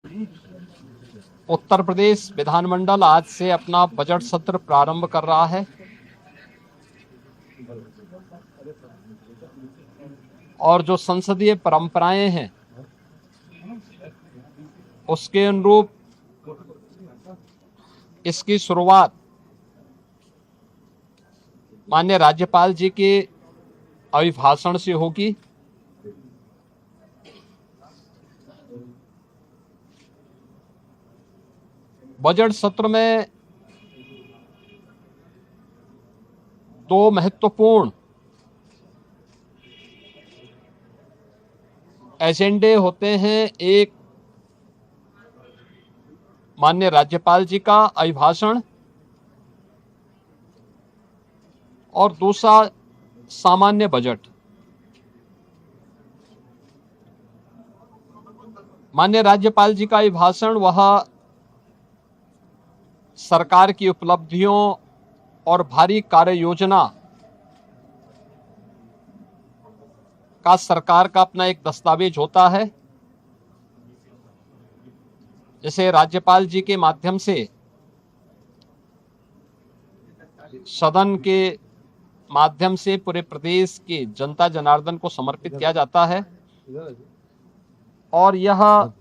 उत्तर प्रदेश विधानमंडल आज से अपना बजट सत्र प्रारंभ कर रहा है और जो संसदीय परंपराएं हैं उसके अनुरूप इसकी शुरुआत माननीय राज्यपाल जी के अभिभाषण से होगी। बजट सत्र में दो महत्वपूर्ण एजेंडे होते हैं। एक माननीय राज्यपाल जी का अभिभाषण और दूसरा सामान्य बजट। माननीय राज्यपाल जी का अभिभाषण वह सरकार की उपलब्धियों और भारी कार्य योजना का सरकार का अपना एक दस्तावेज होता है, जिसे राज्यपाल जी के माध्यम से सदन के माध्यम से पूरे प्रदेश के जनता जनार्दन को समर्पित किया जाता है और यह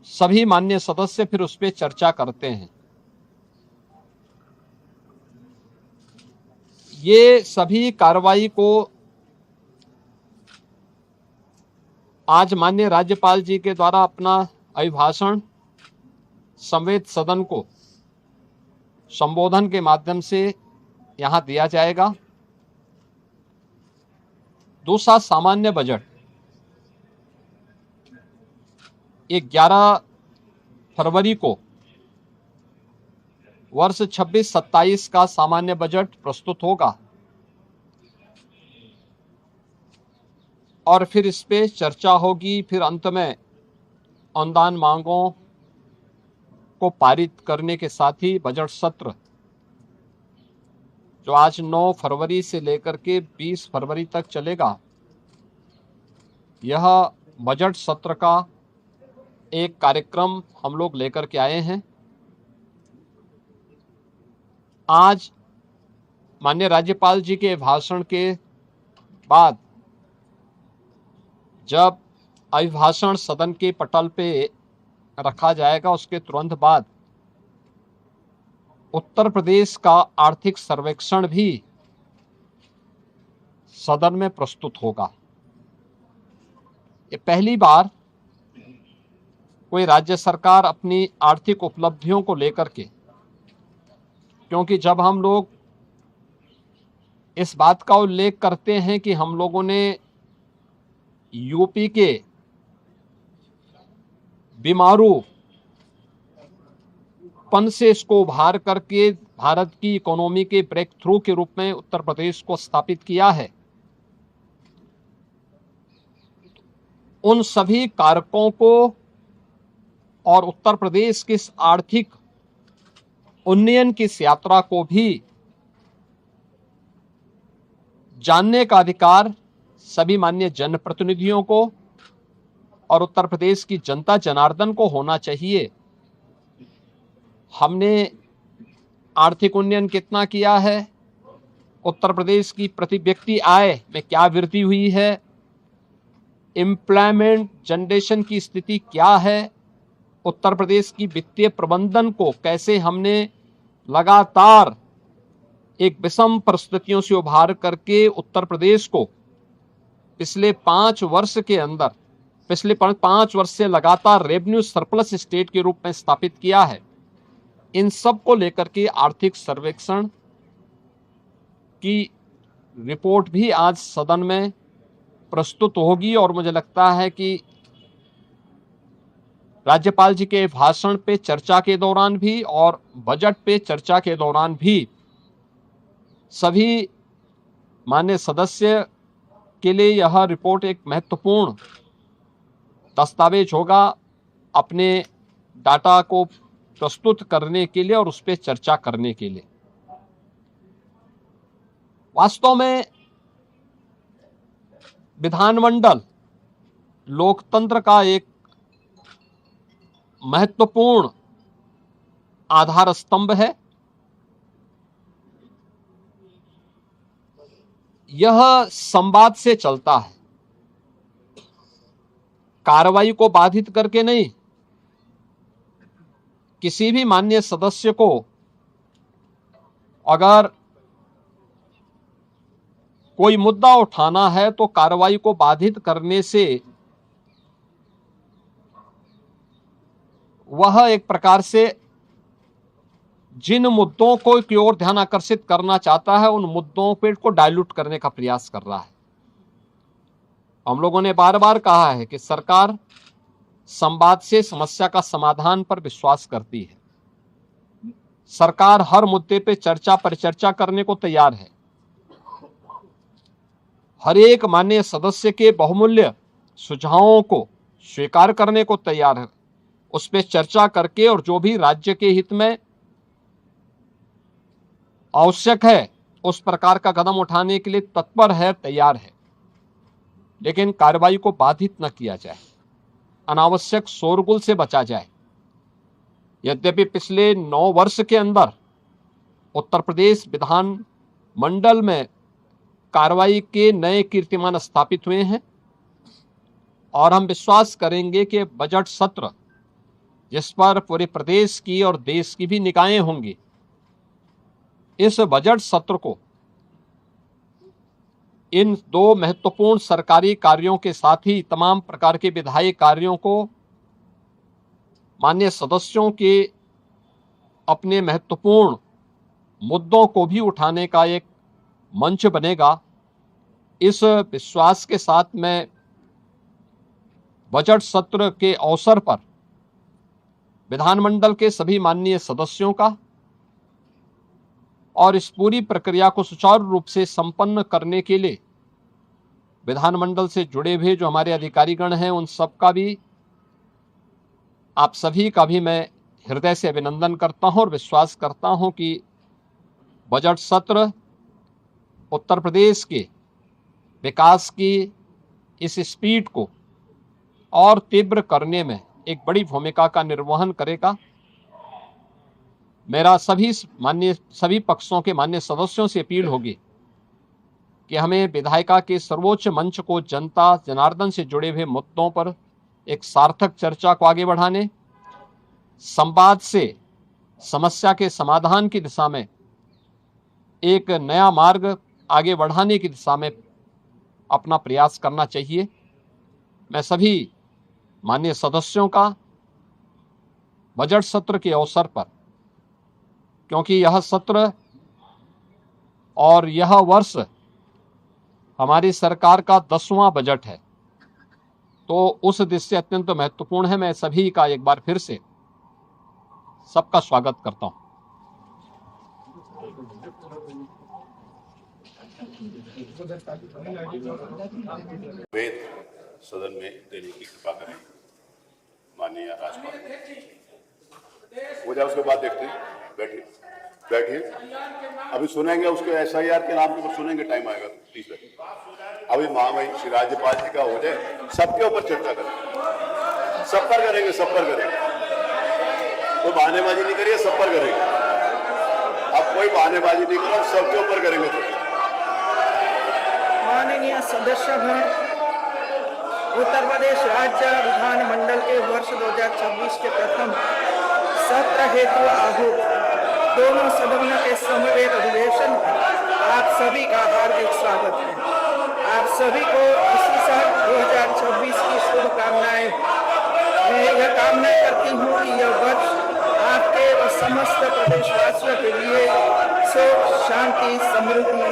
सभी माननीय सदस्य फिर उस पर चर्चा करते हैं। ये सभी कार्रवाई को आज माननीय राज्यपाल जी के द्वारा अपना अभिभाषण समेत सदन को संबोधन के माध्यम से यहां दिया जाएगा। दूसरा सामान्य बजट 11 फरवरी को वर्ष 26-27 का सामान्य बजट प्रस्तुत होगा और फिर इस पे चर्चा होगी। फिर अंत में अनुदान मांगों को पारित करने के साथ ही बजट सत्र जो आज 9 फरवरी से लेकर के 20 फरवरी तक चलेगा, यह बजट सत्र का एक कार्यक्रम हम लोग लेकर के आए हैं। आज माननीय राज्यपाल जी के भाषण के बाद जब अभिभाषण सदन के पटल पे रखा जाएगा, उसके तुरंत बाद उत्तर प्रदेश का आर्थिक सर्वेक्षण भी सदन में प्रस्तुत होगा। ये पहली बार कोई राज्य सरकार अपनी आर्थिक उपलब्धियों को लेकर के, क्योंकि जब हम लोग इस बात का उल्लेख करते हैं कि हम लोगों ने यूपी के बीमारू पन से इसको उभार करके भारत की इकोनॉमी के ब्रेक थ्रू के रूप में उत्तर प्रदेश को स्थापित किया है, उन सभी कारकों को और उत्तर प्रदेश की इस आर्थिक उन्नयन की इस यात्रा को भी जानने का अधिकार सभी माननीय जनप्रतिनिधियों को और उत्तर प्रदेश की जनता जनार्दन को होना चाहिए। हमने आर्थिक उन्नयन कितना किया है, उत्तर प्रदेश की प्रति व्यक्ति आय में क्या वृद्धि हुई है, एम्प्लॉयमेंट जनरेशन की स्थिति क्या है, उत्तर प्रदेश की वित्तीय प्रबंधन को कैसे हमने लगातार एक विषम परिस्थितियों से उभार करके उत्तर प्रदेश को पिछले 5 वर्ष के अंदर, पिछले 5 वर्ष से लगातार रेवेन्यू सरप्लस स्टेट के रूप में स्थापित किया है। इन सब को लेकर के आर्थिक सर्वेक्षण की रिपोर्ट भी आज सदन में प्रस्तुत होगी और मुझे लगता है कि राज्यपाल जी के भाषण पे चर्चा के दौरान भी और बजट पे चर्चा के दौरान भी सभी माननीय सदस्य के लिए यह रिपोर्ट एक महत्वपूर्ण दस्तावेज होगा अपने डाटा को प्रस्तुत करने के लिए और उस पर चर्चा करने के लिए। वास्तव में विधानमंडल लोकतंत्र का एक महत्वपूर्ण आधार स्तंभ है। यह संवाद से चलता है, कार्रवाई को बाधित करके नहीं। किसी भी माननीय सदस्य को अगर कोई मुद्दा उठाना है तो कार्रवाई को बाधित करने से वह एक प्रकार से जिन मुद्दों को की ओर ध्यान आकर्षित करना चाहता है उन मुद्दों पे को डाइल्यूट करने का प्रयास कर रहा है। हम लोगों ने बार बार कहा है कि सरकार संवाद से समस्या का समाधान पर विश्वास करती है। सरकार हर मुद्दे पे चर्चा परिचर्चा करने को तैयार है। हर एक माननीय सदस्य के बहुमूल्य सुझावों को स्वीकार करने को तैयार है, उस पर चर्चा करके और जो भी राज्य के हित में आवश्यक है उस प्रकार का कदम उठाने के लिए तत्पर है, तैयार है। लेकिन कार्रवाई को बाधित न किया जाए, अनावश्यक शोरगुल से बचा जाए। यद्यपि पिछले 9 वर्ष के अंदर उत्तर प्रदेश विधान मंडल में कार्रवाई के नए कीर्तिमान स्थापित हुए हैं और हम विश्वास करेंगे कि बजट सत्र जिस पर पूरे प्रदेश की और देश की भी निगाहें होंगी, इस बजट सत्र को इन 2 महत्वपूर्ण सरकारी कार्यों के साथ ही तमाम प्रकार के विधायी कार्यों को माननीय सदस्यों के अपने महत्वपूर्ण मुद्दों को भी उठाने का एक मंच बनेगा। इस विश्वास के साथ मैं बजट सत्र के अवसर पर विधानमंडल के सभी माननीय सदस्यों का और इस पूरी प्रक्रिया को सुचारू रूप से संपन्न करने के लिए विधानमंडल से जुड़े हुए जो हमारे अधिकारीगण हैं उन सब का भी, आप सभी का भी मैं हृदय से अभिनंदन करता हूं और विश्वास करता हूं कि बजट सत्र उत्तर प्रदेश के विकास की इस स्पीड को और तीव्र करने में एक बड़ी भूमिका का निर्वहन करेगा। मेरा सभी पक्षों के माननीय सदस्यों से अपील होगी कि हमें विधायिका के सर्वोच्च मंच को जनता जनार्दन से जुड़े हुए मुद्दों पर एक सार्थक चर्चा को आगे बढ़ाने, संवाद से समस्या के समाधान की दिशा में एक नया मार्ग आगे बढ़ाने की दिशा में अपना प्रयास करना चाहिए। मैं सभी माननीय सदस्यों का बजट सत्र के अवसर पर, क्योंकि यह सत्र और यह वर्ष हमारी सरकार का 10वां बजट है, तो उस दृष्टि से अत्यंत महत्वपूर्ण है। मैं सभी का एक बार फिर से सबका स्वागत करता हूं। वेद सदन में देने की कृपा करें माननीय राज्यपाल। हो जाए उसके बाद देखते हैं। बैठिए अभी सुनेंगे उसके SIR के नाम के ऊपर सुनेंगे, टाइम आएगा तो प्लीज बैठिए। अभी महामहिम श्री राज्यपाल जी का हो जाए, सबके ऊपर चर्चा करें, सब पर करेंगे। कोई बहानेबाजी नहीं करिए, सब पर करेंगे। अब कोई बहानेबाजी नहीं करो, सबके ऊपर करेंगे। माननीय सदस्यगण, उत्तर प्रदेश राज्य विधानमंडल के वर्ष 2026 के प्रथम सत्र हेतु आहूत दोनों सदनों के समवेत अधिवेशन में आप सभी का हार्दिक स्वागत है। आप सभी को इसी साल 2026 की शुभकामनाएं। मैं यह कामना करती हूँ कि यह वर्ष आपके व समस्त प्रदेशवासियों के लिए सुख, शांति, समृद्धि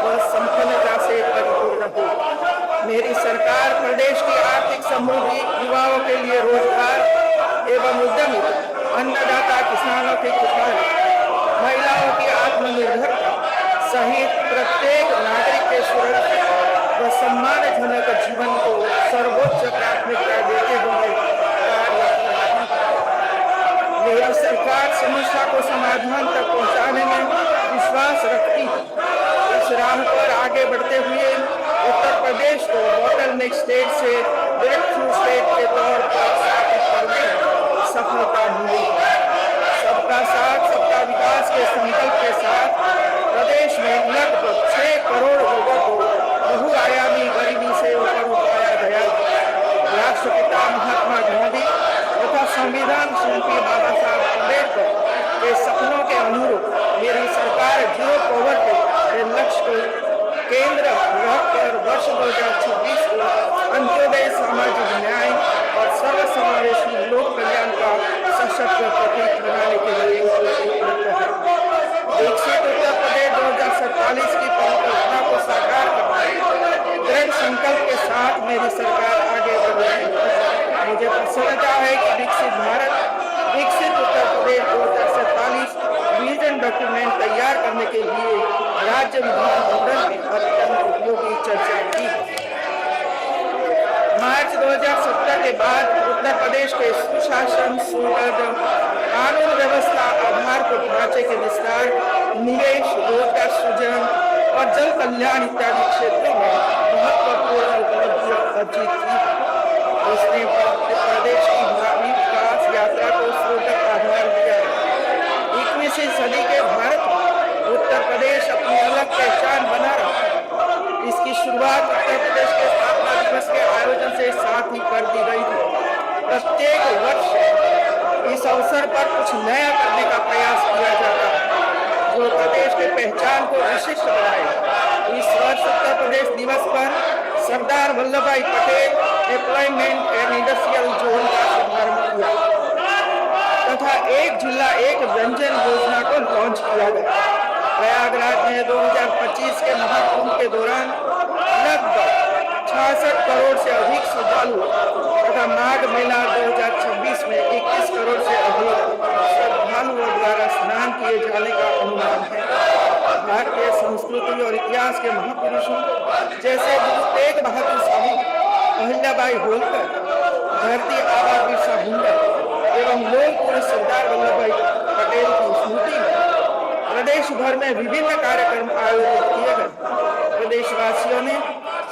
व संपन्नता से परिपूर्ण हो। मेरी सरकार प्रदेश की आर्थिक समृद्धि, युवाओं के लिए रोजगार एवं उद्यमी, अन्नदाता किसानों की खुशहाली, महिलाओं की आत्मनिर्भरता सहित प्रत्येक नागरिक के सुरक्षित व सम्मानजनक जीवन को सर्वोच्च प्राथमिकता देते हुए कार्य कर रही है। मेरी सरकार समस्या को समाधान तक पहुंचाने में विश्वास रखती है। इस राह पर आगे बढ़ते हुए उत्तर प्रदेश को बॉटलनेक स्टेट से ब्रेक थ्रू स्टेट के तौर पर स्थापित करने में सफलता मिली। सबका साथ सबका विकास के संकल्प के साथ प्रदेश में लगभग 6 करोड़ लोगों को बहुआयामी गरीबी से ऊपर उठाया गया। राष्ट्रपिता महात्मा गांधी तथा संविधान शिल्पी बाबा साहब अम्बेडकर के सपनों के अनुरूप मेरी सरकार जीरो पॉवर्टी के लक्ष्य को केंद्र रखकर वर्ष 2026 को अंत्योदय, सामाजिक न्याय और सर्वसमावेशी लोक कल्याण का सशक्त प्रतीक बनाने के लिए उपयुक्त है। विकसित उत्तर प्रदेश 2047 की परिकल्पना को साकार करने दृढ़ संकल्प के साथ मेरी सरकार आगे बढ़ रही है। मुझे प्रसन्नता है कि विकसित भारत, विकसित उत्तर प्रदेश 2047 विजन डॉक्यूमेंट तैयार करने के लिए राज्य विधानमंडल में अत्यंत उपयोगी चर्चा की। मार्च 2017 के बाद उत्तर प्रदेश के सुशासन, सुदृढ़ कानून व्यवस्था, आधारभूत ढांचे के विस्तार, निवेश, रोजगार सृजन और जल कल्याण इत्यादि क्षेत्रों में महत्वपूर्ण उपलब्धियां अर्जित की। उसने प्रदेश की भावी विकास यात्रा को सुदृढ़ आधार दिया। 21वीं सदी के भारत में उत्तर प्रदेश अपनी अलग पहचान बना रहा। इसकी शुरुआत उत्तर प्रदेश के स्थापना दिवस के आयोजन से साथ ही कर दी गई थी। प्रत्येक वर्ष इस अवसर पर कुछ नया करने का प्रयास किया जाता है जो प्रदेश की पहचान को विशिष्ट बनाए। इस वर्ष उत्तर प्रदेश दिवस पर सरदार वल्लभ भाई Patel employment and industrial zone का शुभारंभ किया तथा एक जिला एक व्यंजन योजना को लॉन्च किया गया। प्रयागराज में 2025 के महाकुंभ के दौरान लगभग 66 करोड़ से अधिक श्रद्धालु तथा माघ मेला 2026 में 21 करोड़ से अधिक श्रद्धालुओं द्वारा स्नान किए जाने का अनुमान है। भारतीय संस्कृति और इतिहास के महापुरुषों जैसे गुरु तेग बहादुर साहब, अहिल्याबाई होलकर, धरती आबा बिरसा मुंडा एवं लोक पुरुष सरदार वल्लभ भाई पटेल की स्मृति में प्रदेश भर में विभिन्न कार्यक्रम आयोजित किए गए। प्रदेशवासियों ने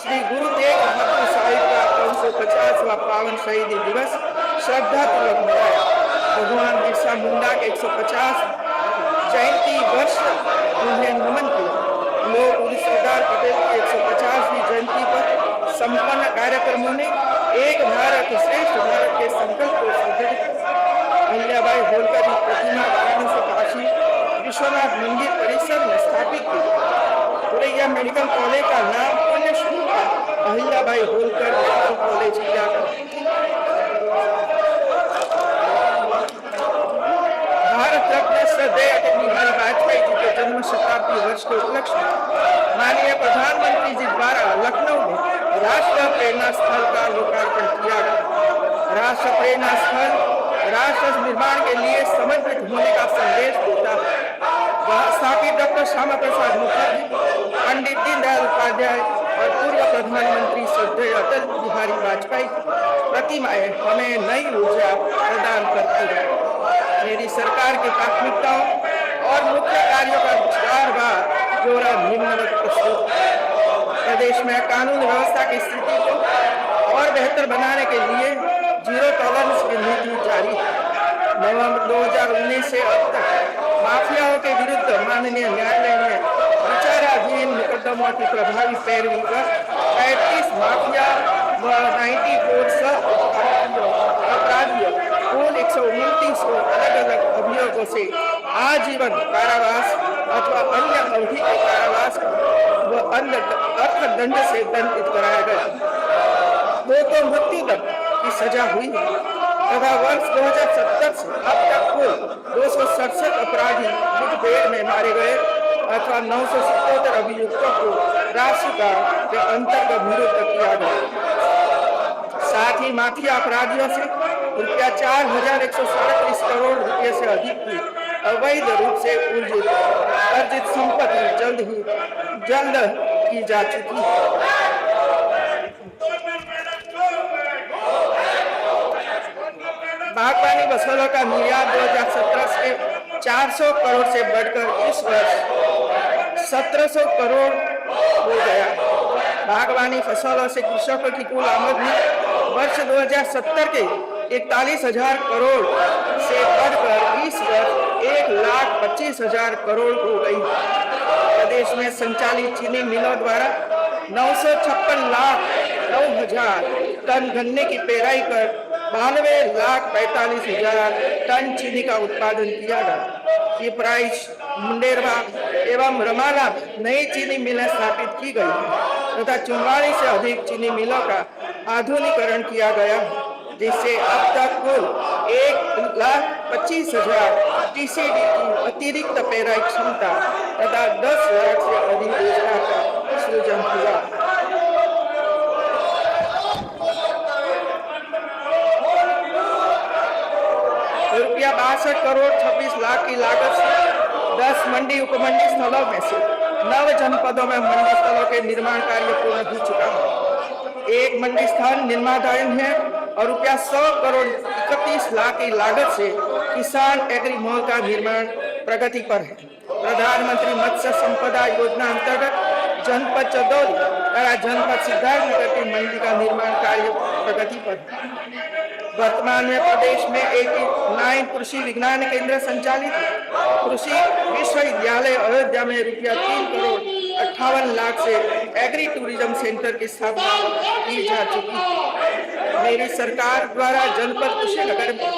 श्री गुरु तेग बहादुर साहिब का 550वां पावन शहीदी दिवस श्रद्धापूर्वक मनाया। भगवान बिरसा मुंडा के 150 जयंती वर्ष उन्हें नमन किया। लोक पुरुष सरदार पटेल की 150वीं जयंती पर संपन्न कार्यक्रमों ने एक भारत श्रेष्ठ भारत के संकल्प को सुदृढ़ किया। अहिल्याबाई होलकर की प्रतिमा वाराणसी काशी विश्वनाथ मंदिर परिसर में स्थापित की। पुरैया मेडिकल कॉलेज का नाम पुण्य श्लोका अहिल्याबाई होलकर मेडिकल कॉलेज किया गया। भारत रत्न श्रद्धेय अटल बिहारी वाजपेयी जी के जन्म शताब्दी वर्ष के उपलक्ष्य में माननीय प्रधानमंत्री जी द्वारा लखनऊ में राष्ट्र प्रेरणा स्थल का लोकार्पण किया गया। राष्ट्र प्रेरणा स्थल राष्ट्र निर्माण के लिए समर्पित होने का संदेश देता है। वह स्थापित डॉक्टर श्यामा प्रसाद मुखर्जी, पंडित दीनदयाल उपाध्याय और पूर्व प्रधानमंत्री श्रद्धेय अटल बिहारी वाजपेयी प्रतिमाएं हमें नई ऊर्जा प्रदान करती है। मेरी सरकार की प्राथमिकताओं और मुख्य कार्यों का विस्तारवार ब्यौरा निम्नवत प्रस्तुत है। प्रदेश में कानून व्यवस्था की स्थिति को और बेहतर बनाने के लिए जीरो टॉलरेंस की नीति जारी है। नवंबर 2019 से अब तक माफियाओं के विरुद्ध माननीय न्यायालय ने विचाराधीन मुकदमों की प्रभावी पैरवी कर 35 माफिया व 94 अपराधियों कुल 129 को अलग अलग अभियोगों से आजीवन कारावास अथवा अन्य अवधि के कारावास व अन्य अर्थदंड से दंडित कराया गया। दो तो मृत्यु दंड की सजा हुई है तथा वर्ष 2070 से अब तक कुल 267 अपराधी मुठभेड़ में मारे गए अथवा 977 अभियुक्तों को राशि के अंतर्गत निरुद्ध किया गया। साथ ही माफिया अपराधियों से रुपया 4137 करोड़ रुपये से अधिक की अवैध रूप से अर्जित संपत्ति जल्द की जा चुकी है। बागवानी फसलों का निर्यात 2017 से 400 करोड़ से बढ़कर इस वर्ष 1700 करोड़ हो गया। बागवानी फसलों से कृषकों की कुल आमदनी वर्ष 2070 के 41,000 करोड़ से बढ़कर इस वर्ष 1,25,000 करोड़ हो गई। प्रदेश में संचालित चीनी मिलों द्वारा 956,09,000 टन गन्ने की पेराई कर 92,45,000 टन चीनी का उत्पादन किया गया। पिपराइच, मुंडेरवा एवं रमाला नई चीनी मिलें स्थापित की गई तथा 44 से अधिक चीनी मिलों का आधुनिकीकरण किया गया, जिससे अब तक कुल 1,25,000 टीसीडी की अतिरिक्त पेराई क्षमता तथा 10 लाख से अधिक रोजगार का सृजन हुआ। रुपया 62 करोड़ 26 लाख की लागत से 10 मंडी उपमंडी स्थलों में से 9 जनपदों में मंडी स्थलों के निर्माण कार्य पूर्ण हो चुका है। एक मंडी स्थान निर्माणाधीन है और रुपया 100 करोड़ 31 लाख की लागत से किसान एग्री मॉल का निर्माण प्रगति पर है। प्रधानमंत्री मत्स्य संपदा योजना अंतर्गत जनपद चंदौली तथा जनपद सिद्धार्थनगर की मंडी का निर्माण कार्य प्रगति पर है। वर्तमान में प्रदेश में 89 कृषि विज्ञान केंद्र संचालित कृषि विश्वविद्यालय अयोध्या में रुपया 3 करोड़ 58 लाख से एग्री टूरिज्म सेंटर की स्थापना की जा चुकी है। मेरी सरकार द्वारा जनपद कुशीनगर में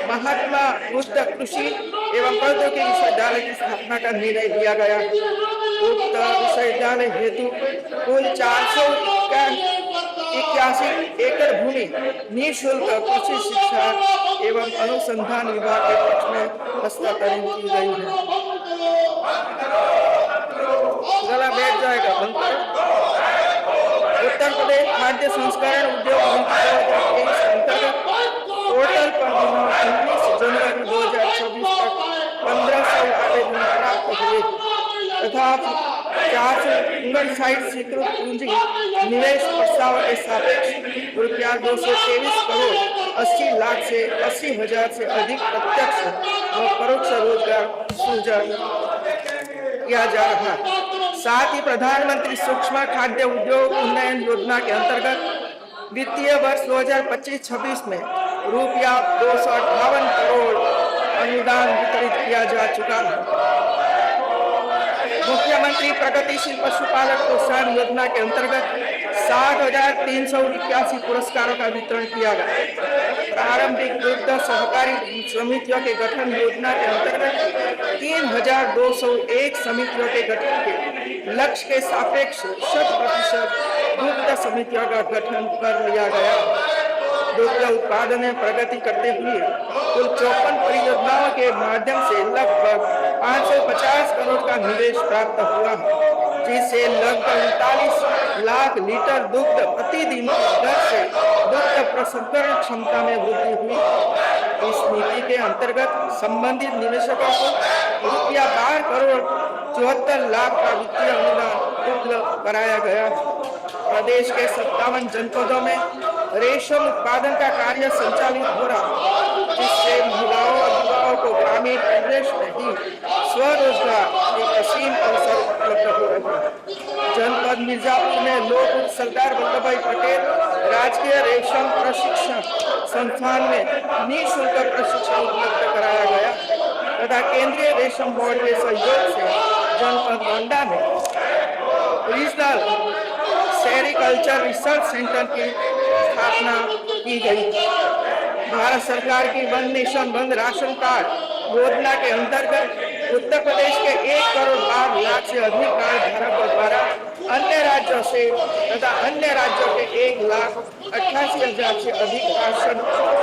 महात्मा बुद्ध कृषि एवं प्रौद्योगिकी विश्वविद्यालय की स्थापना का निर्णय लिया गया। उक्त विश्वविद्यालय हेतु कुल 481 एकड़ भूमि निःशुल्क कृषि शिक्षा एवं अनुसंधान विभाग के पक्ष में हस्तांतरित की गई है। गला बैठ जाएगा, बंद करो। उत्तर प्रदेश खाद्य संस्करण उद्योग अंतर्गत पोर्टल पर 19 जनवरी 2026 तक 1500 आवेदन प्राप्त हुए तथा 459 स्वीकृत पूंजी निवेश प्रस्ताव के सापेक्ष रुपया 223 करोड़ 80 लाख से 80,000 से अधिक प्रत्यक्ष व परोक्ष रोजगार सृजन किया जा रहा है। साथ ही प्रधानमंत्री सूक्ष्म खाद्य उद्योग उन्नयन योजना के अंतर्गत वित्तीय वर्ष 2025-26 में रुपया 258 करोड़ अनुदान वितरित किया जा चुका है। मुख्यमंत्री प्रगतिशील पशुपालक प्रोत्साहन योजना के अंतर्गत 7,381 पुरस्कारों का वितरण किया गया। प्रारंभिक दुग्ध सहकारी समितियों के गठन योजना के अंतर्गत 3,201 समितियों के गठन के लक्ष्य के सापेक्ष 100% दुग्ध समितियों का गठन कर लिया गया। दुग्ध उत्पादन में प्रगति करते हुए कुल 54 परियोजनाओं के माध्यम से लगभग 550 करोड़ का निवेश प्राप्त हुआ, जिससे लगभग 39 लाख लीटर दुग्ध प्रतिदिन की दर से दुग्ध प्रसंस्करण क्षमता में वृद्धि हुई। इस नीति के अंतर्गत संबंधित निवेशकों को रुपया 12 करोड़ 74 लाख का वित्तीय अनुदान उपलब्ध कराया गया। प्रदेश के 57 जनपदों में रेशम उत्पादन का कार्य संचालित हो रहा, जिससे महिलाओं और युवाओं को ग्रामीण परिवेश में ही स्वरोजगार के असीम अवसर उपलब्ध हो रहे हैं। जनपद मिर्जापुर में लोकपुरुष सरदार वल्लभभाई पटेल राजकीय रेशम प्रशिक्षण संस्थान में निःशुल्क प्रशिक्षण उपलब्ध कराया गया तथा केंद्रीय रेशम बोर्ड के सहयोग से जनपद गोंडा में रीजनल सेरिकल्चर रिसर्च सेंटर की स्थापना की गई। भारत सरकार की one nation one ration card योजना के अंतर्गत उत्तर प्रदेश के 1 करोड़ 12 लाख से अधिक कार्ड धारकों द्वारा अन्य राज्यों से तथा अन्य राज्यों के 1,88,000 से अधिक राशन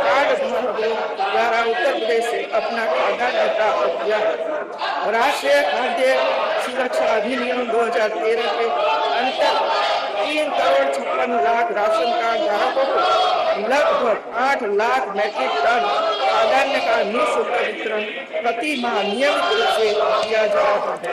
कार्ड धारकों द्वारा उत्तर प्रदेश से अपना खाद्यान्न प्राप्त किया। राष्ट्रीय खाद्य सुरक्षा अधिनियम 2013 के अंतर्गत 3 करोड़ 56 लाख राशन कार्ड धारकों को लगभग 8 लाख मैट्रिक टन खाद्यान्न का निःशुल्क वितरण प्रति माह नियमित रूप से किया जा रहा है।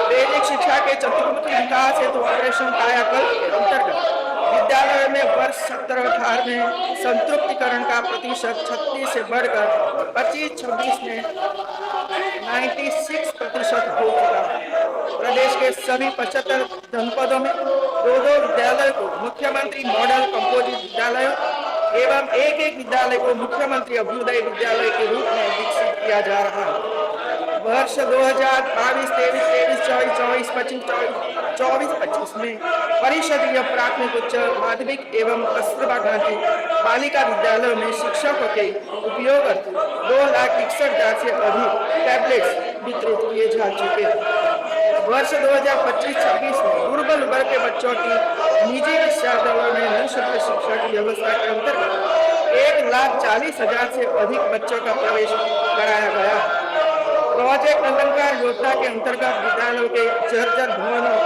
बेसिक शिक्षा के चतुर्मुखी विकास हेतु ऑपरेशन कायाकल्प के अंतर्गत विद्यालय में वर्ष 17-18 में संतृप्तिकरण का प्रतिशत 36 से बढ़कर 25-26 में 96% हो चुका है। प्रदेश के सभी 75 जनपदों में 2-2 विद्यालय को मुख्यमंत्री मॉडल कंपोजिट विद्यालय एवं एक विद्यालय को मुख्यमंत्री अभ्युदय विद्यालय के रूप में विकसित किया जा रहा है। वर्ष 2022-23, 24-25 में परिषदीय प्राथमिक उच्च माध्यमिक एवं कस्तूरबा गांधी बालिका विद्यालयों में शिक्षकों के उपयोग 2,61,000 से अधिक टैबलेट्स वितरित किए जा चुके हैं। वर्ष 2025-26 में दुर्बल वर्ग के बच्चों की निजी विद्यालयों में निःशुल्क शिक्षा की व्यवस्था के अंतर्गत 1,40,000 से अधिक बच्चों का प्रवेश कराया गया। प्रोजेक्ट अलंकार योजना के अंतर्गत विद्यालयों के जर्जर भवनों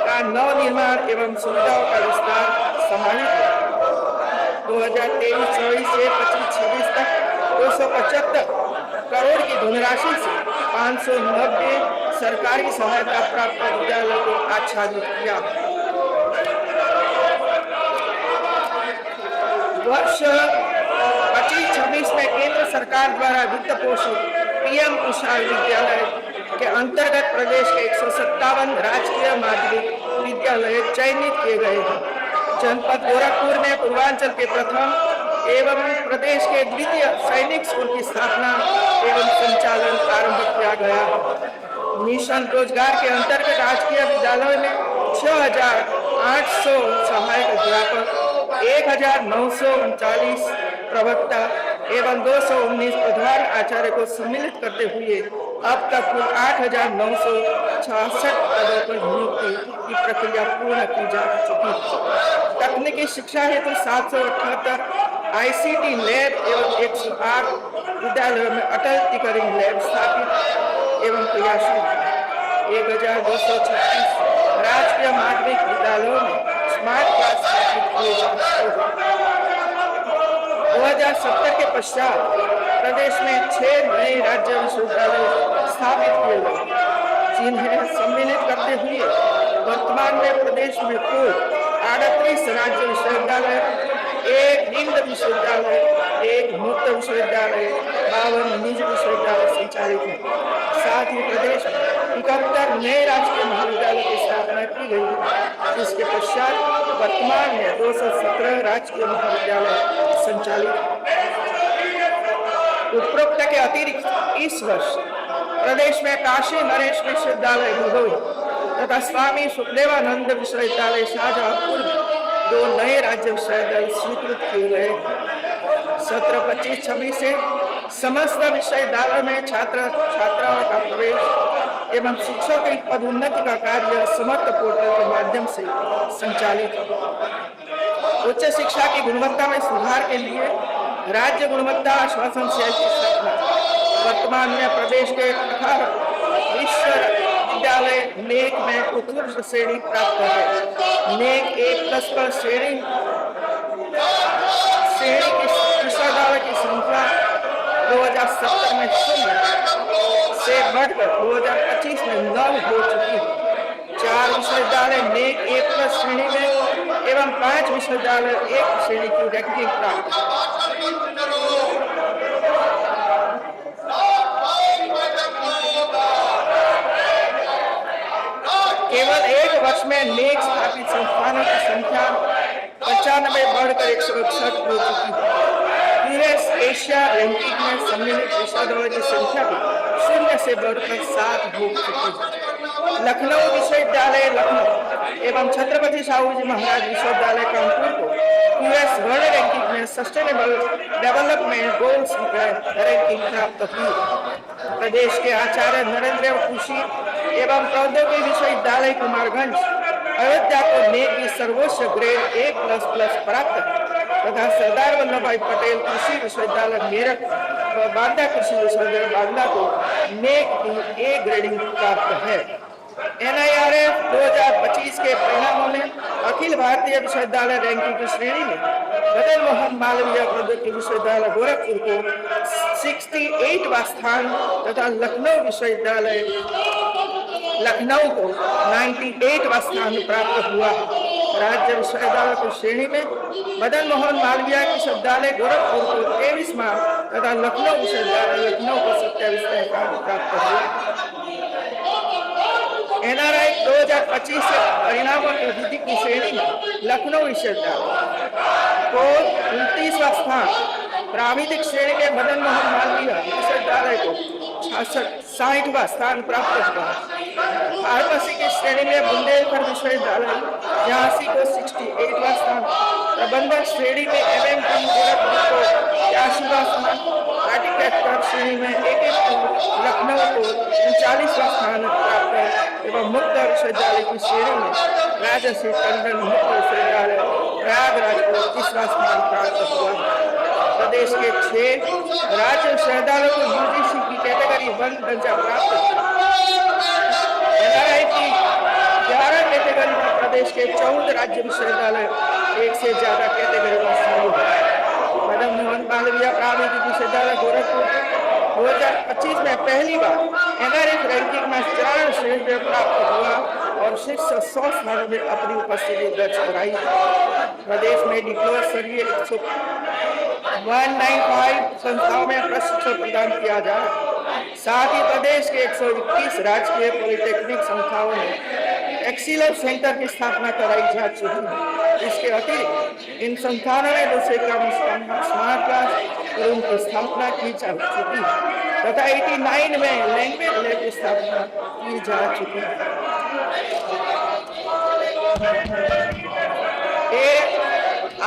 का नवनिर्माण एवं सुविधाओं का विस्तार समाहित है। 2023-24 से 25-26 तक 275 करोड़ की धनराशि से 590 सरकारी सहायता प्राप्त विद्यालयों को आच्छादित किया। वर्ष 25-26 में केंद्र सरकार द्वारा वित्त पोषित पीएम उषा विद्यालय के अंतर्गत प्रदेश के 157 राजकीय माध्यमिक विद्यालय चयनित किए गए हैं। जनपद गोरखपुर में पूर्वांचल के प्रथम एवं प्रदेश के द्वितीय सैनिक स्कूल की स्थापना एवं संचालन आरंभ किया गया। मिशन रोजगार के अंतर्गत राजकीय विद्यालय में 6,800 सहायक अध्यापक, 1,939 प्रवक्ता एवं 219 प्रधान आचार्य को सम्मिलित करते हुए अब तक कुल 8,966 पदों पर नियुक्ति की प्रक्रिया पूर्ण की जा चुकी है। तकनीकी शिक्षा हेतु 778 ICT लैब एवं 108 विद्यालयों में अटल टिकरिंग लैब स्थापित एवं क्रियाशील है। 1,236 राजकीय माध्यमिक विद्यालयों में स्मार्ट क्लास स्थापित किए जा चुके हैं। 2070 के पश्चात प्रदेश में 6 नए राज्य विश्वविद्यालय स्थापित किए गए, जिन्हें सम्मिलित करते हुए वर्तमान में प्रदेश में कुल 38 राज्य विश्वविद्यालय, 1 निम्न विश्वविद्यालय, 1 मुक्त विश्वविद्यालय, 52 निजी विश्वविद्यालय संचालित है। साथ ही प्रदेश में 71 नए राष्ट्रीय महाविद्यालय की स्थापना की गई है, जिसके पश्चात वर्तमान में 217 राजकीय महाविद्यालय संचालित है। उपरोक्त के अतिरिक्त इस वर्ष प्रदेश में काशी नरेश विश्वविद्यालय भदोही तथा स्वामी सुखदेवानंद विश्वविद्यालय शाहजहांपुर में 2 नए राज्य विश्वविद्यालय स्वीकृत किए गए। सत्र 25-26 से समस्त विश्वविद्यालय में छात्राओं का प्रवेश एवं शिक्षकों की पदोन्नति का कार्य समर्थ पोर्टल के माध्यम से संचालित है। उच्च शिक्षा की गुणवत्ता में सुधार के लिए राज्य गुणवत्ता आश्वासन सेल की स्थापना वर्तमान में प्रदेश के 18 विश्वविद्यालय नेक में उत्कृष्ट श्रेणी प्राप्त है। नेक 1+ पर श्रेणी की विश्वविद्यालय की संख्या 2070 में 0 से बढ़कर 2025 में 9 हो चुकी है। 4 विश्वविद्यालय नेक 1+ श्रेणी में एवं 5 विश्वविद्यालय 1 श्रेणी की रैंकिंग प्राप्त है। केवल 1 वर्ष में नेक स्थापित संस्थानों की संख्या 95 बढ़कर 161 हो चुकी है। यूएस एशिया रैंकिंग में सम्मिलित विश्वविद्यालय की संख्या भी 0 से बढ़कर 7 हो चुकी है। लखनऊ विश्वविद्यालय लखनऊ एवं छत्रपति शाहू जी महाराज विश्वविद्यालय कानपुर को यूएस वर्ल्ड रैंकिंग में सस्टेनेबल डेवलपमेंट गोल्स रैंकिंग प्राप्त हुई। प्रदेश के आचार्य नरेंद्र खुशी एवं प्रौद्योगिकी विश्वविद्यालय कुमारगंज अयोध्या को नेक की सर्वोच्च ग्रेड 1++ प्राप्त है तथा सरदार वल्लभ भाई पटेल कृषि विश्वविद्यालय मेरठ व बांदा कृषि विश्वविद्यालय बांदा को नेक की A ग्रेडिंग प्राप्त है। NIRF 2025 के परिणामों में अखिल भारतीय विश्वविद्यालय रैंकिंग की श्रेणी में मदन मोहन मालवीय प्रौद्योगिकी विश्वविद्यालय गोरखपुर को 68वां स्थान तथा लखनऊ विश्वविद्यालय लखनऊ को 98वां स्थान प्राप्त हुआ। राज्य विश्वविद्यालय की श्रेणी में मदन मोहन मालवीय विश्वविद्यालय गोरखपुर को 23वां तथा लखनऊ विश्वविद्यालय लखनऊ को 27वां स्थान प्राप्त हुआ। NRI 2025 से परिणामों की अभिधि की श्रेणी में लखनऊ विश्वविद्यालय को 29वां स्थान, प्राविधिक श्रेणी के मदन मोहन मालवीय विश्वविद्यालय को 60वां स्थान प्राप्त हुआ। फार्मेसी की श्रेणी में बुंदेलखंड विश्वविद्यालय 82 को 68वां स्थान, प्रबंधन श्रेणी में MMT गोरखपुर को 82वां स्थान, आर्किटेक्चर श्रेणी में AKP लखनऊ को 39वां स्थान प्राप्त है एवं मुक्त विश्वविद्यालय की श्रेणी में राजश्री टंडन मुक्त विश्वविद्यालय प्रयागराज को 30वां स्थान प्राप्त हुआ। प्रदेश के 6 राज्य विश्वविद्यालयों को UGC की कैटेगरी 1 दर्जा प्राप्त है। NRI की 11 कैटेगरी में प्रदेश के 14 राज्य विश्वविद्यालय एक से ज्यादा कैटेगरी में शामिल है। मदन मोहन मालवीय प्राविधिक विश्वविद्यालय गोरखपुर 2025 में पहली बार NRI रैंकिंग में 4 श्रेणी में प्राप्त हुआ और शीर्ष 100 स्थानों में अपनी उपस्थिति दर्ज कराई। प्रदेश में डिप्लोमा स्तरीय 195 संस्थाओं में प्रशिक्षण प्रदान किया जाए। साथ ही प्रदेश के 121 राजकीय पॉलिटेक्निक संस्थाओं में एक्सीलेंस सेंटर की स्थापना कराई जा चुकी है। इसके अतिरिक्त इन संस्थानों में दूसरे क्रम स्मार्ट क्लास रूम की स्थापना की जा चुकी है तथा 89 में लैंग्वेज लैब की स्थापना की जा चुकी है।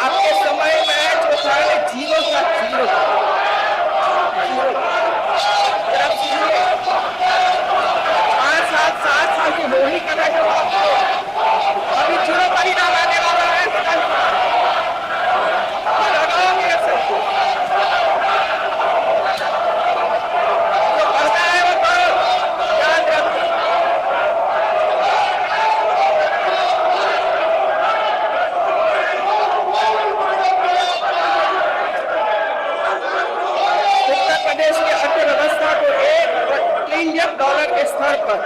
आपके समय में जो सारे जीरो का जीरो 5-7 साल की होली करना जो अभी जीरो परिणाम आने वाला है जो करना है वो करो, याद रखो। प्रदेश की अर्थव्यवस्था को $1 ट्रिलियन के स्तर पर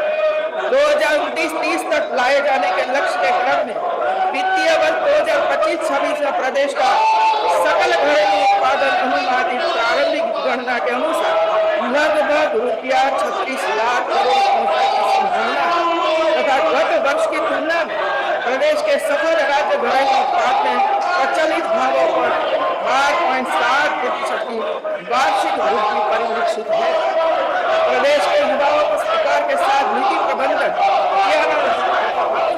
2029-30 तक लाए जाने के लक्ष्य के क्रम में वित्तीय वर्ष 2025-26 में प्रदेश का सकल घरेलू उत्पादन अनुमानित प्रारंभिक गणना के अनुसार लगभग ₹36 लाख करोड़ की संभावना तथा गत वर्ष की तुलना में प्रदेश के सकल राज्य घरेलू उत्पाद में प्रचलित भावों पर 8.7% की वार्षिक वृद्धि परिलक्षित है। प्रदेश के युवाओं को सरकार के साथ नीति प्रबंधन के कार्यों में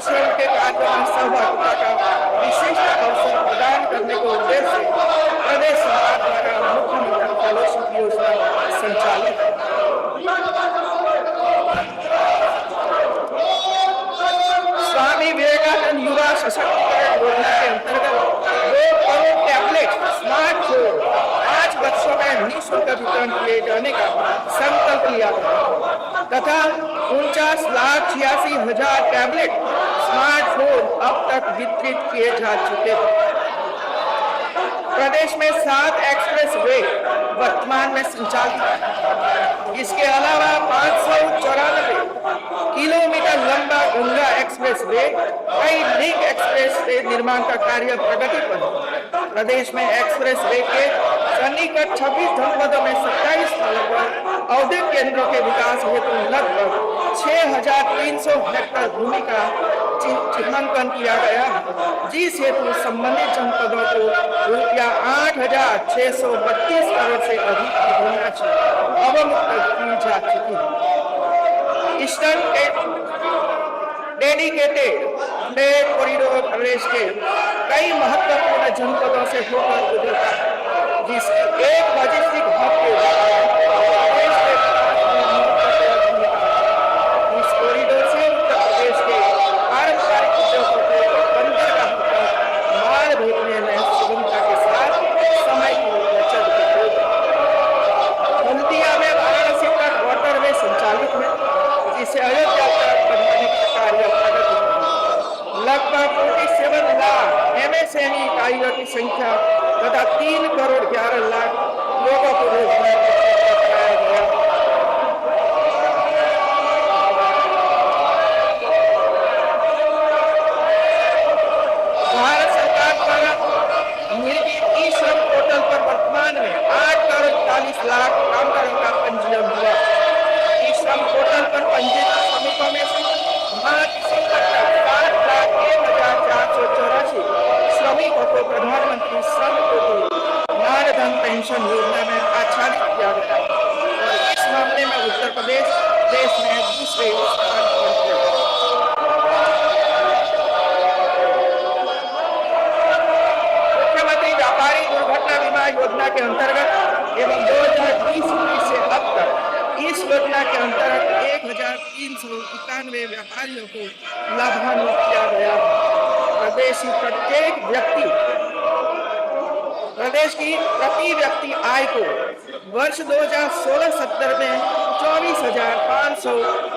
सहभागिता का विशिष्ट अवसर प्रदान करने के उद्देश्य से प्रदेश सरकार द्वारा मुख्यमंत्री फेलोशिप योजना संचालित है। स्वामी विवेकानंद युवा सशक्तिकरण योजना के अंतर्गत 2 करोड़ टैबलेट स्मार्टफोन 5 वर्षों में निःशुल्क वितरण किए जाने का संकल्प लिया गया तथा 49,86,000 टैबलेट स्मार्टफोन अब तक वितरित किए जा चुके हैं। प्रदेश में 7 एक्सप्रेस वे वर्तमान में संचालित है। इसके अलावा 594 किलोमीटर लंबा गंगा एक्सप्रेस वे, कई लिंक एक्सप्रेस वे निर्माण का कार्य प्रगति पर है। प्रदेश में एक्सप्रेस वे के सन्निकट 26 जनपदों में 27 स्थानों पर औद्योगिक केंद्रों के विकास हेतु लगभग 6,300 हेक्टेयर भूमि का चिन्हांकन किया गया है, जिस हेतु संबंधित जनपदों को ₹8,632 करोड़ से अधिक की धनराशि अवमुक्त की जा चुकी है। ईस्टर्न डेडिकेटेड फ्रेट कॉरिडोर प्रदेश के कई महत्वपूर्ण जनपदों से होकर गुजरता है, जिसकी एक लॉजिस्टिक हब के इस कॉरिडोर से उत्तर प्रदेश के पारंपरिक उद्योगों को बंदरगाह तक माल भेजने में सुगमता के साथ समय की बचत होगी। हल्दिया में वाराणसी तक वाटरवे संचालित है, जिसे अयोध्या तक बनाने का कार्य प्रगति है। लगभग 47 लाख MSME इकाइयों की संख्या तथा 3 करोड़ 11 लाख लोगों को रोजगार कराया गया। उत्तर प्रदेश देश में दूसरे स्थान पर है। मुख्यमंत्री व्यापारी दुर्घटना बीमा योजना के अंतर्गत एवं 2020 से अब तक इस योजना के अंतर्गत 1391 व्यापारियों को लाभान्वित किया गया। प्रदेश की प्रति व्यक्ति आय को वर्ष 2016-17 में 24,500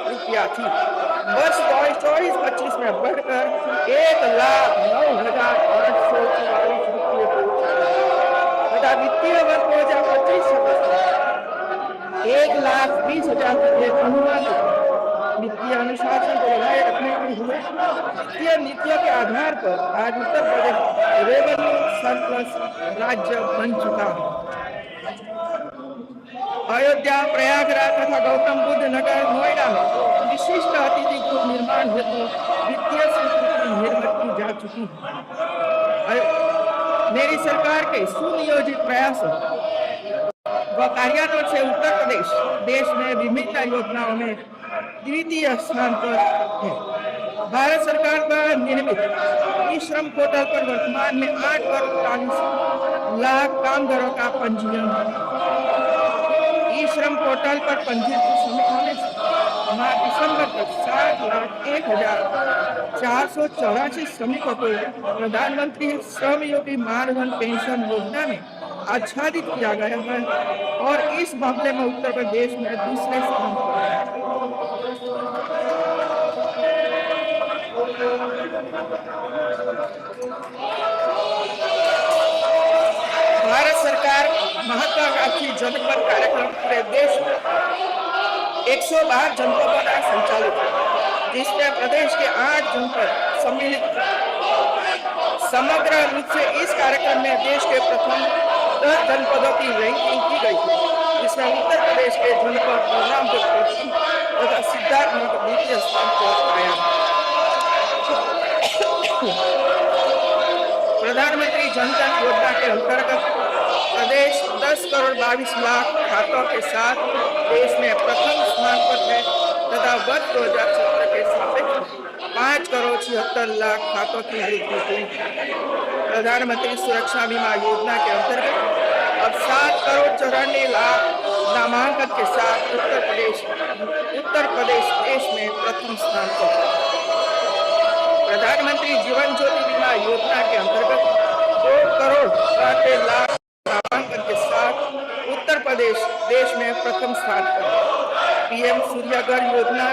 रुपया थी। वर्ष 2024-25 में बढ़कर 1,09,844 रुपये तथा वित्तीय वर्ष 2025-26 1,20,000 रुपये अनुमानित वित्तीय अनुशासन को बनाए रखने के हुए वित्तीय नीतियों के आधार पर आज उत्तर प्रदेश रेवेन्यू सरप्लस राज्य बन चुका है। अयोध्या, प्रयागराज तथा गौतम बुद्ध नगर नोएडा में विशिष्ट अतिथि गृह निर्माण हेतु वित्तीय स्वीकृति निर्मित की जा चुकी है। मेरी सरकार के सुनियोजित प्रयासों व कार्यान्वयन से उत्तर प्रदेश देश में विभिन्न योजनाओं में द्वितीय स्थान पर है। भारत सरकार द्वारा निर्मित ई श्रम पोर्टल पर वर्तमान में 8,40,00,000 कामगारों का पंजीयन है। ई श्रम पोर्टल पर पंजीकृत श्रमिक होने से मार्च दिसंबर तक 7,01,484 श्रमिकों को प्रधानमंत्री श्रम योगी मानधन पेंशन योजना में आच्छादित किया गया है और इस मामले में उत्तर प्रदेश में दूसरे स्थान पर है। भारत सरकार महत्वाकांक्षी जनपद कार्यक्रम पूरे देश में 112 जनपदों द्वारा संचालित है, जिसमें प्रदेश के 8 जनपद सम्मिलित हैं। समग्र रूप से इस कार्यक्रम में देश के प्रथम 10 जनपदों की रैंकिंग की गई है, जिसमें उत्तर प्रदेश के जनपद बलरामपुर प्रथम तथा सिद्धार्थनगर द्वितीय स्थान पर आया। प्रधानमंत्री जन धन योजना के अंतर्गत प्रदेश 10,22,00,000 खातों के साथ देश में प्रथम स्थान पर है तथा वर्ष 2017 के सापेक्ष 5,76,00,000 खातों की वृद्धि हुई। प्रधानमंत्री सुरक्षा बीमा योजना के अंतर्गत अब 7,94,00,000 नामांकन के साथ उत्तर प्रदेश देश में प्रथम स्थान पर है। प्रधानमंत्री जीवन ज्योति बीमा योजना के अंतर्गत 2,92,00,000 नामांकन के साथ उत्तर प्रदेश देश में प्रथम स्थान पर है। पीएम सूर्यघर योजना